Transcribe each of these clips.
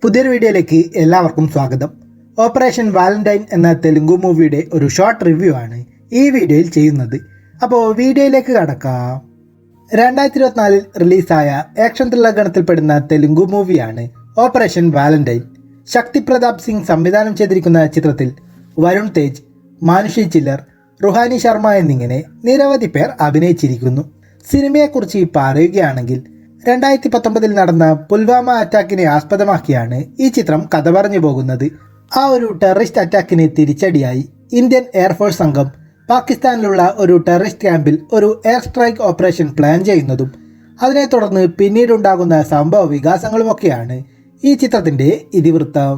പുതിയൊരു വീഡിയോയിലേക്ക് എല്ലാവർക്കും സ്വാഗതം. ഓപ്പറേഷൻ വാലന്റൈൻ എന്ന തെലുങ്ക് മൂവിയുടെ ഒരു ഷോർട്ട് റിവ്യൂ ആണ് ഈ വീഡിയോയിൽ ചെയ്യുന്നത്. അപ്പോൾ വീഡിയോയിലേക്ക് കടക്കാം. 2024 റിലീസായ ആക്ഷൻ ത്രില്ലർ ഗണത്തിൽപ്പെടുന്ന തെലുങ്ക് മൂവിയാണ് ഓപ്പറേഷൻ വാലന്റൈൻ. ശക്തി പ്രതാപ് സിംഗ് സംവിധാനം ചെയ്തിരിക്കുന്ന ചിത്രത്തിൽ വരുൺ തേജ്, മാനുഷി ചില്ലർ, റുഹാനി ശർമ്മ എന്നിങ്ങനെ നിരവധി പേർ അഭിനയിച്ചിരിക്കുന്നു. സിനിമയെക്കുറിച്ച് പറയുകയാണെങ്കിൽ 2019 നടന്ന പുൽവാമ അറ്റാക്കിനെ ആസ്പദമാക്കിയാണ് ഈ ചിത്രം കഥ പറഞ്ഞു പോകുന്നത്. ആ ഒരു ടെററിസ്റ്റ് അറ്റാക്കിന് തിരിച്ചടിയായി ഇന്ത്യൻ എയർഫോഴ്സ് സംഘം പാകിസ്ഥാനിലുള്ള ഒരു ടെററിസ്റ്റ് ക്യാമ്പിൽ ഒരു എയർ സ്ട്രൈക്ക് ഓപ്പറേഷൻ പ്ലാൻ ചെയ്യുന്നതും അതിനെ തുടർന്ന് പിന്നീടുണ്ടാകുന്ന സംഭവ വികാസങ്ങളുമൊക്കെയാണ് ഈ ചിത്രത്തിൻ്റെ ഇതിവൃത്തം.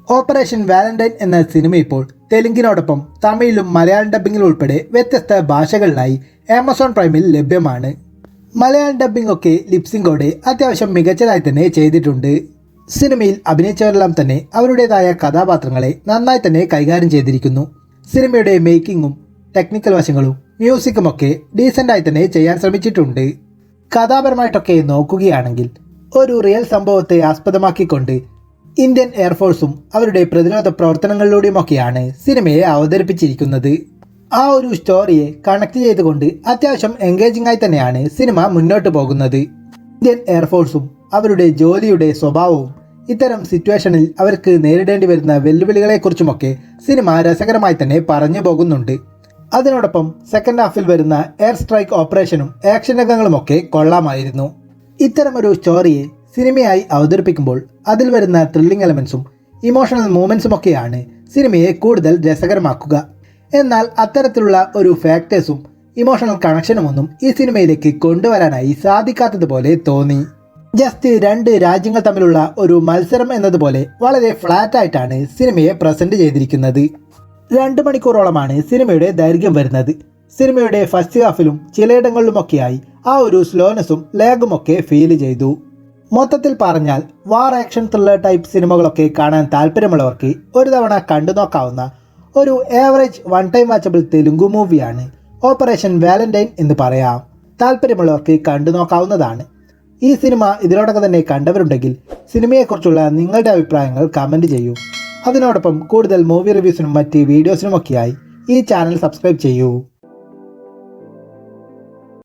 ഓപ്പറേഷൻ വാലന്റൈൻ എന്ന സിനിമ ഇപ്പോൾ തെലുങ്കിനോടൊപ്പം തമിഴിലും മലയാളം ഡബ്ബിങ്ങിൽ ഉൾപ്പെടെ വ്യത്യസ്ത ഭാഷകളിലായി ആമസോൺ പ്രൈമിൽ ലഭ്യമാണ്. മലയാളം ഡബ്ബിംഗ് ഒക്കെ ലിപ്സിംഗോടെ അത്യാവശ്യം മികച്ചതായി തന്നെ ചെയ്തിട്ടുണ്ട്. സിനിമയിൽ അഭിനയിച്ചവരെല്ലാം തന്നെ അവരുടേതായ കഥാപാത്രങ്ങളെ നന്നായി തന്നെ കൈകാര്യം ചെയ്തിരിക്കുന്നു. സിനിമയുടെ മേക്കിങ്ങും ടെക്നിക്കൽ വശങ്ങളും മ്യൂസിക്കുമൊക്കെ ഡീസൻ്റായി തന്നെ ചെയ്യാൻ ശ്രമിച്ചിട്ടുണ്ട്. കഥാപരമായിട്ടൊക്കെ നോക്കുകയാണെങ്കിൽ ഒരു റിയൽ സംഭവത്തെ ആസ്പദമാക്കിക്കൊണ്ട് ഇന്ത്യൻ എയർഫോഴ്സും അവരുടെ പ്രതിരോധ പ്രവർത്തനങ്ങളിലൂടെയുമൊക്കെയാണ് സിനിമയെ അവതരിപ്പിച്ചിരിക്കുന്നത്. ആ ഒരു സ്റ്റോറിയെ കണക്ട് ചെയ്തുകൊണ്ട് അത്യാവശ്യം എൻഗേജിംഗ് ആയി തന്നെയാണ് സിനിമ മുന്നോട്ട് പോകുന്നത്. ഇന്ത്യൻ എയർഫോഴ്സും അവരുടെ ജോലിയുടെ സ്വഭാവവും ഇത്തരം സിറ്റുവേഷനിൽ അവർക്ക് നേരിടേണ്ടി വരുന്ന വെല്ലുവിളികളെക്കുറിച്ചുമൊക്കെ സിനിമ രസകരമായി തന്നെ പറഞ്ഞു പോകുന്നുണ്ട്. അതിനോടൊപ്പം സെക്കൻഡ് ഹാഫിൽ വരുന്ന എയർ സ്ട്രൈക്ക് ഓപ്പറേഷനും ആക്ഷൻ രംഗങ്ങളുമൊക്കെ കൊള്ളാമായിരുന്നു. ഇത്തരമൊരു സ്റ്റോറിയെ സിനിമയായി അവതരിപ്പിക്കുമ്പോൾ അതിൽ വരുന്ന ത്രില്ലിംഗ് എലമെൻസും ഇമോഷണൽ മൂമെൻസുമൊക്കെയാണ് സിനിമയെ കൂടുതൽ രസകരമാക്കുക. എന്നാൽ അത്തരത്തിലുള്ള ഒരു ഫാക്ടേഴ്സും ഇമോഷണൽ കണക്ഷനുമൊന്നും ഈ സിനിമയിലേക്ക് കൊണ്ടുവരാനായി സാധിക്കാത്തതുപോലെ തോന്നി. ജസ്റ്റ് രണ്ട് രാജ്യങ്ങൾ തമ്മിലുള്ള ഒരു മത്സരം എന്നതുപോലെ വളരെ ഫ്ലാറ്റായിട്ടാണ് സിനിമയെ പ്രസൻറ്റ് ചെയ്തിരിക്കുന്നത്. 2 മണിക്കൂറോളമാണ് സിനിമയുടെ ദൈർഘ്യം വരുന്നത്. സിനിമയുടെ ഫസ്റ്റ് ഹാഫിലും ചിലയിടങ്ങളിലുമൊക്കെയായി ആ ഒരു സ്ലോനെസ്സും ലാഗുമൊക്കെ ഫീൽ ചെയ്തു. മൊത്തത്തിൽ പറഞ്ഞാൽ വാർ ആക്ഷൻ ത്രില്ലർ ടൈപ്പ് സിനിമകളൊക്കെ കാണാൻ താല്പര്യമുള്ളവർക്ക് ഒരു തവണ കണ്ടു നോക്കാവുന്ന ഒരു average one time watchable Telugu മൂവിയാണ് ഓപ്പറേഷൻ വാലന്റൈൻ എന്ന് പറയാം. താല്പര്യമുള്ളവർക്ക് കണ്ടു നോക്കാവുന്നതാണ്. ഈ സിനിമ ഇതിനോടൊപ്പം തന്നെ കണ്ടവരുണ്ടെങ്കിൽ സിനിമയെക്കുറിച്ചുള്ള നിങ്ങളുടെ അഭിപ്രായങ്ങൾ കമൻറ്റ് ചെയ്യൂ. അതിനോടൊപ്പം കൂടുതൽ മൂവി റിവ്യൂസിനും മറ്റ് വീഡിയോസിനുമൊക്കെയായി ഈ ചാനൽ സബ്സ്ക്രൈബ് ചെയ്യൂ.